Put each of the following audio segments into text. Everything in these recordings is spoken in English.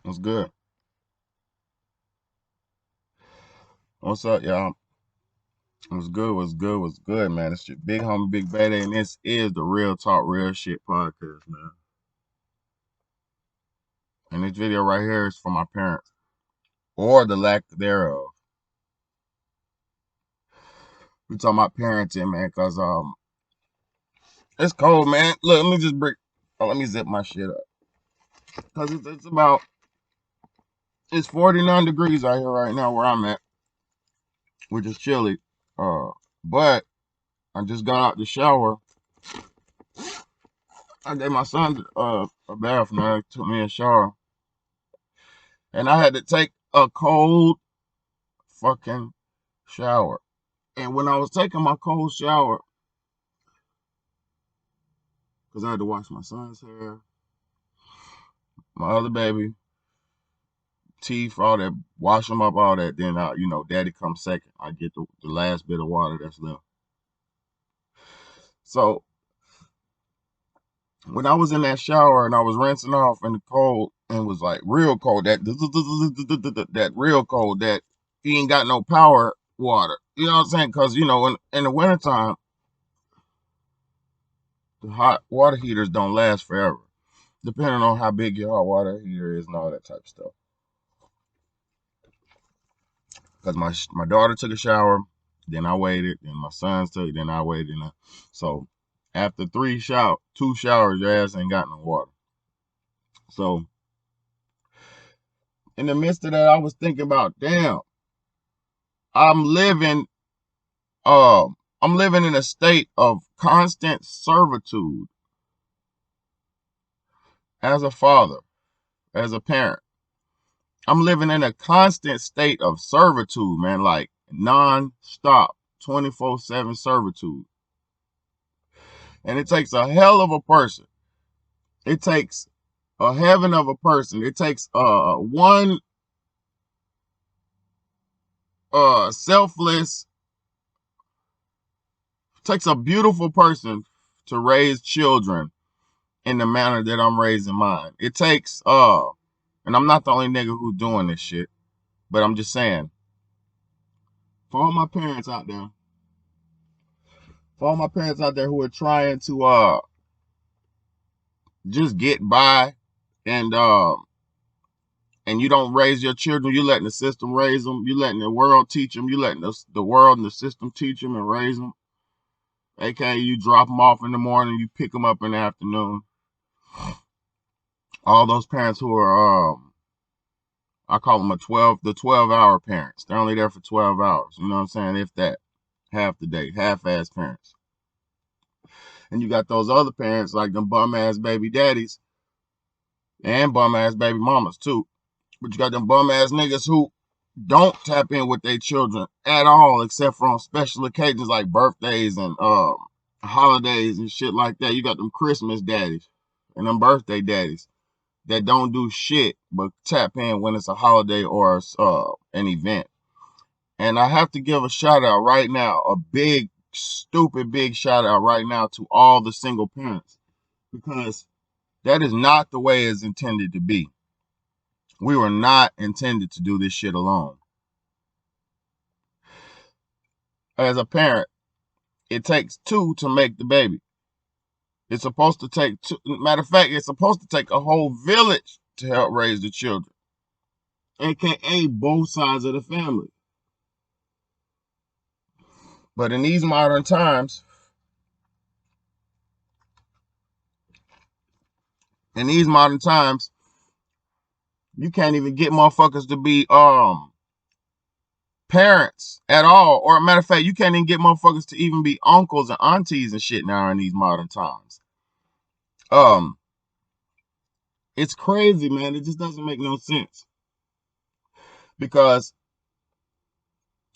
What's good? What's up, y'all? What's good? What's good? What's good, man? It's your big homie, Big Bad, and this is the Real Talk, Real Shit podcast, man. And this video right here is for my parents, or the lack thereof. We talking about parenting, man, cause it's cold, man. Look, let me just break. Oh, let me zip my shit up, cause it's 49 degrees out here right now where I'm at, which is chilly. But I just got out the shower. I gave my son a bath, man. Took me a shower. And I had to take a cold fucking shower. And when I was taking my cold shower, because I had to wash my son's hair, my other baby, teeth, all that, wash them up, all that, then daddy comes second. I get the last bit of water that's left. So when I was in that shower and I was rinsing off in the cold and was like real cold, that real cold, that he ain't got no power water. You know what I'm saying? Because in the wintertime, the hot water heaters don't last forever, depending on how big your hot water heater is and all that type of stuff. Because my daughter took a shower, then I waited, then my sons took, then I waited. So after two showers, your ass ain't got no water. So in the midst of that, I was thinking about, damn, I'm living, I'm living in a state of constant servitude as a father, as a parent. I'm living in a constant state of servitude, man, like non-stop, 24/7 servitude. And it takes a hell of a person. It takes a heaven of a person. It takes one selfless, takes a beautiful person to raise children in the manner that I'm raising mine. It takes and I'm not the only nigga who's doing this shit, but I'm just saying, for all my parents out there, for all my parents out there who are trying to just get by and you don't raise your children, you letting the system raise them, you letting the world teach them, you letting the world and the system teach them and raise them. AKA, you drop them off in the morning, you pick them up in the afternoon. All those parents who are I call them the 12-hour parents. They're only there for 12 hours. You know what I'm saying? If that, half the day, half-ass parents. And you got those other parents like them bum-ass baby daddies and bum-ass baby mamas too. But you got them bum-ass niggas who don't tap in with their children at all, except for on special occasions like birthdays and holidays and shit like that. You got them Christmas daddies and them birthday daddies that don't do shit but tap in when it's a holiday or an event. And I have to give a shout out right now, a big, stupid big shout out right now to all the single parents, because that is not the way it's intended to be. We were not intended to do this shit alone. As a parent, it takes two to make the baby. It's supposed to take two. Matter of fact, it's supposed to take a whole village to help raise the children, aka both sides of the family. But in these modern times, you can't even get motherfuckers to be parents at all. Or a matter of fact, you can't even get motherfuckers to even be uncles and aunties and shit now in these modern times. Um, it's crazy, man. It just doesn't make no sense. Because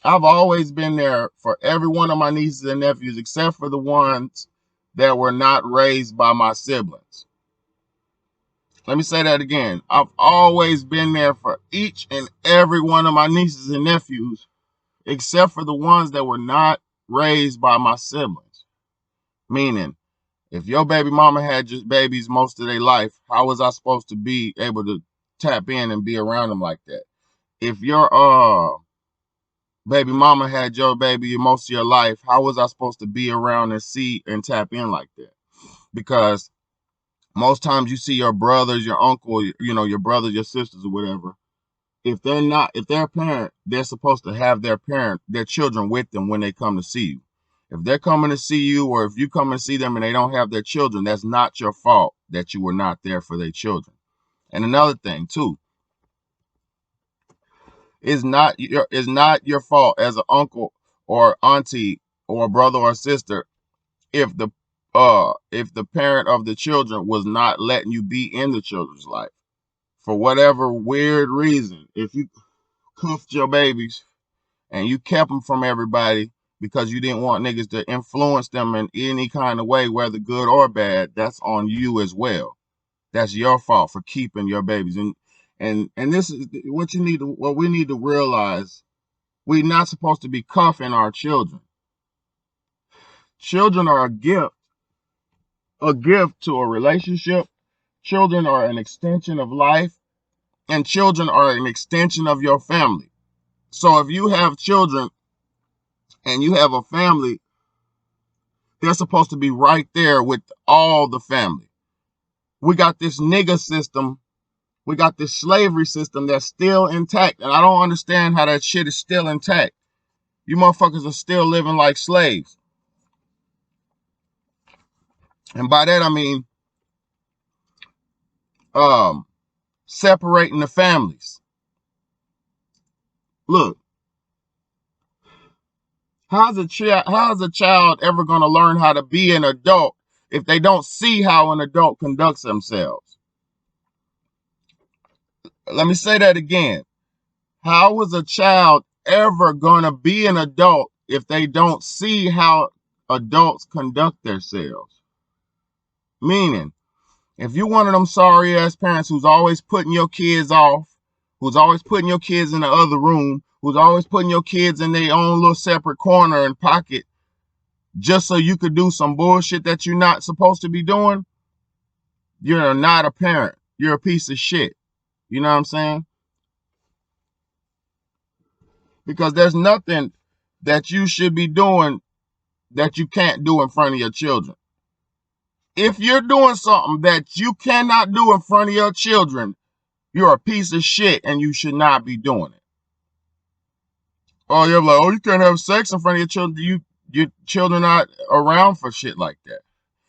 I've always been there for every one of my nieces and nephews, except for the ones that were not raised by my siblings. Let me say that again. I've always been there for each and every one of my nieces and nephews, except for the ones that were not raised by my siblings. Meaning, if your baby mama had just babies most of their life, how was I supposed to be able to tap in and be around them like that. If your baby mama had your baby most of your life, how was I supposed to be around and see and tap in like that? Because most times you see your brothers, your uncle, your brothers, your sisters, or whatever. If they're a parent, they're supposed to have their children with them when they come to see you. If they're coming to see you, or if you come and see them and they don't have their children, that's not your fault that you were not there for their children. And another thing too, is not your fault as an uncle or auntie or brother or sister if the parent of the children was not letting you be in the children's life for whatever weird reason. If you cuffed your babies and you kept them from everybody because you didn't want niggas to influence them in any kind of way, whether good or bad, that's on you as well. That's your fault for keeping your babies. And this is what we need to realize. We're not supposed to be cuffing our children. Children are a gift to a relationship. Children are an extension of life, and children are an extension of your family. So if you have children and you have a family, they're supposed to be right there with all the family. We got this nigger system. We got this slavery system that's still intact. And I don't understand how that shit is still intact. You motherfuckers are still living like slaves. And by that, I mean, separating the families. Look, how's a child ever going to learn how to be an adult if they don't see how an adult conducts themselves? Let me say that again. How is a child ever going to be an adult if they don't see how adults conduct themselves? Meaning, if you're one of them sorry ass parents who's always putting your kids off, who's always putting your kids in the other room, who's always putting your kids in their own little separate corner and pocket just so you could do some bullshit that you're not supposed to be doing, you're not a parent. You're a piece of shit. You know what I'm saying? Because there's nothing that you should be doing that you can't do in front of your children. If you're doing something that you cannot do in front of your children, you're a piece of shit and you should not be doing it. Oh, you're like, oh, you can't have sex in front of your children. Your children not around for shit like that.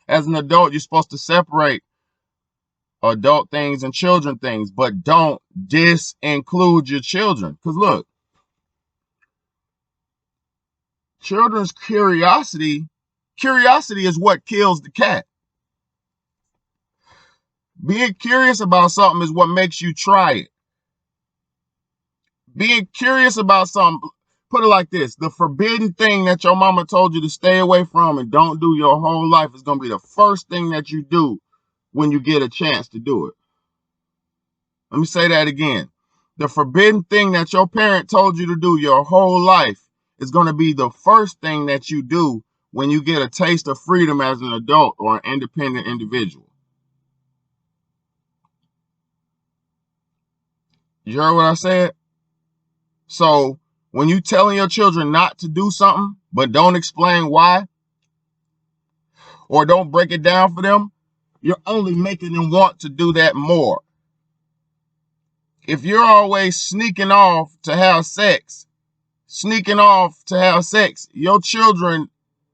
As an adult, you're supposed to separate adult things and children things, but don't disinclude your children. Because look, children's curiosity is what kills the cat. Being curious about something is what makes you try it. Being curious about something, put it like this, the forbidden thing that your mama told you to stay away from and don't do your whole life is going to be the first thing that you do when you get a chance to do it. Let me say that again. The forbidden thing that your parent told you to do your whole life is going to be the first thing that you do when you get a taste of freedom as an adult or an independent individual. You heard what I said? So when you telling your children not to do something, but don't explain why, or don't break it down for them, you're only making them want to do that more. If you're always sneaking off to have sex, your children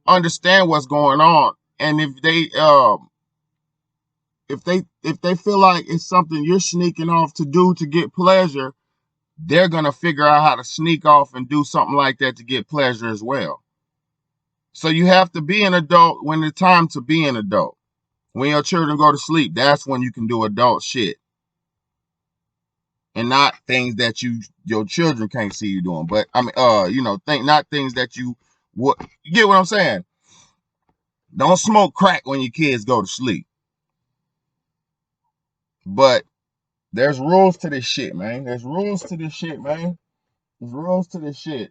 understand what's going on. And if they feel like it's something you're sneaking off to do to get pleasure, they're going to figure out how to sneak off and do something like that to get pleasure as well. So you have to be an adult when it's time to be an adult. When your children go to sleep, that's when you can do adult shit. And not things that your children can't see you doing. But I mean, not things that you get what I'm saying? Don't smoke crack when your kids go to sleep. But there's rules to this shit, man. There's rules to this shit.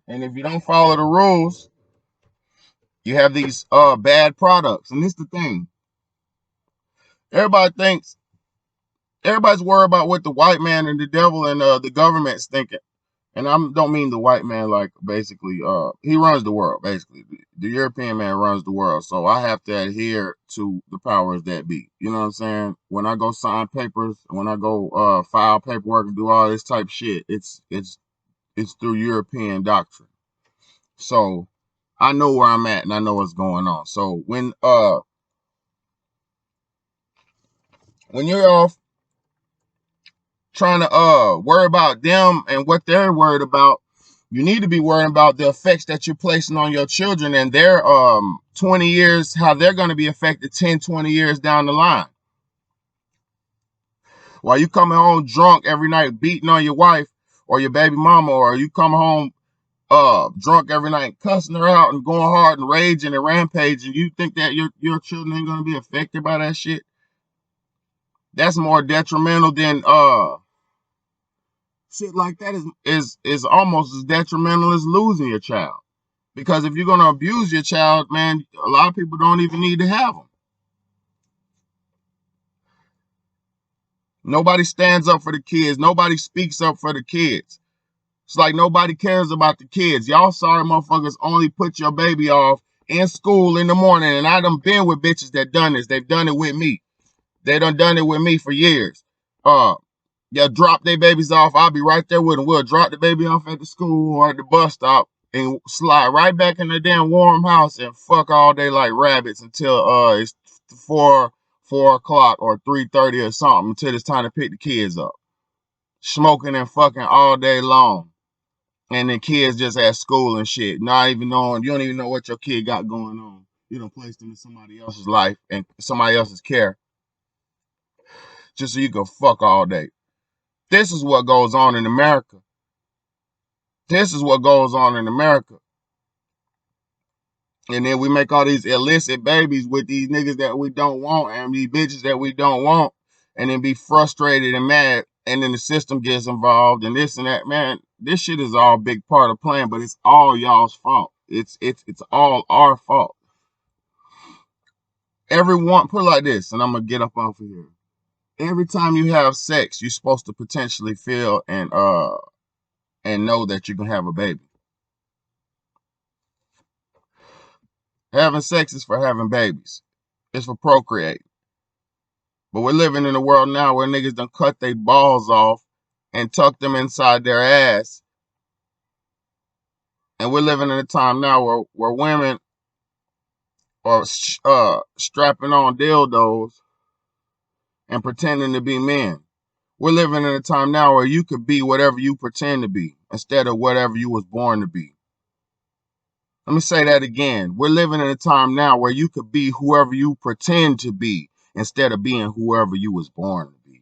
And if you don't follow the rules, you have these bad products. And this is the thing. Everybody thinks Everybody's worried about what the white man and the devil and the government's thinking. And I don't mean the white man like basically he runs the world basically. The European man runs the world, so I have to adhere to the powers that be. You know what I'm saying? When I go sign papers, when I go file paperwork and do all this type of shit, it's through European doctrine. So I know where I'm at and I know what's going on. So when you're off trying to worry about them and what they're worried about, you need to be worrying about the effects that you're placing on your children and their 20 years, how they're going to be affected 10, 20 years down the line. While you coming home drunk every night beating on your wife or your baby mama, or you come home drunk every night cussing her out and going hard and raging and rampaging, you think that your children ain't going to be affected by that shit? That's more detrimental than shit like that is almost as detrimental as losing your child. Because if you're going to abuse your child, man, a lot of people don't even need to have them. Nobody stands up for the kids. Nobody speaks up for the kids. It's like nobody cares about the kids. Y'all sorry motherfuckers only put your baby off in school in the morning. And I done been with bitches that done this. They've done it with me. They done it with me for years. They'll drop their babies off. I'll be right there with them. We'll drop the baby off at the school or at the bus stop and slide right back in the damn warm house and fuck all day like rabbits until it's 4 o'clock or 3:30 or something, until it's time to pick the kids up. Smoking and fucking all day long. And the kids just at school and shit. Not even knowing, you don't even know what your kid got going on. You done placed them in somebody else's life and somebody else's care just so you can fuck all day. This is what goes on in America. This is what goes on in America. And then we make all these illicit babies with these niggas that we don't want and these bitches that we don't want, and then be frustrated and mad, and then the system gets involved and this and that. Man, this shit is all a big part of the plan, but it's all y'all's fault. It's all our fault. Everyone, put it like this, and I'm gonna get up off of here. Every time you have sex, you're supposed to potentially feel and know that you can have a baby. Having sex is for having babies. It's for procreating. But we're living in a world now where niggas done cut their balls off and tuck them inside their ass. And we're living in a time now where women are strapping on dildos and pretending to be men. We're living in a time now where you could be whatever you pretend to be instead of whatever you was born to be. Let me say that again. We're living in a time now where you could be whoever you pretend to be instead of being whoever you was born to be.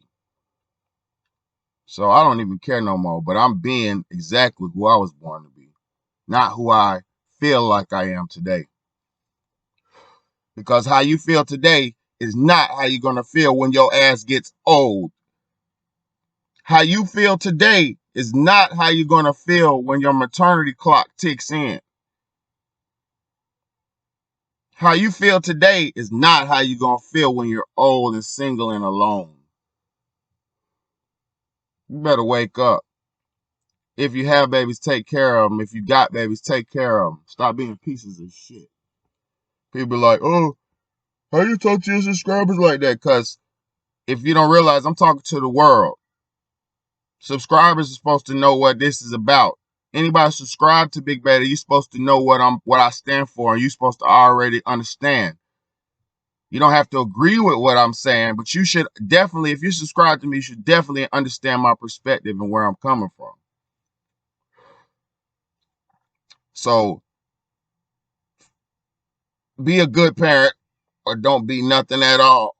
So I don't even care no more, but I'm being exactly who I was born to be, not who I feel like I am today. Because how you feel today is not how you're going to feel when your ass gets old. How you feel today is not how you're going to feel when your maternity clock ticks in. How you feel today is not how you're going to feel when you're old and single and alone. You better wake up. If you have babies, take care of them. If you got babies, take care of them. Stop being pieces of shit. People are like, oh, how you talk to your subscribers like that? Because if you don't realize, I'm talking to the world. Subscribers are supposed to know what this is about. Anybody subscribe to Big Beta, you're supposed to know what I stand for, and you're supposed to already understand. You don't have to agree with what I'm saying, but you should definitely, if you subscribe to me, you should definitely understand my perspective and where I'm coming from. So be a good parent, or don't be nothing at all,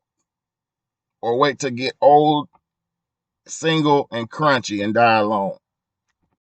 or wait to get old, single, and crunchy and die alone.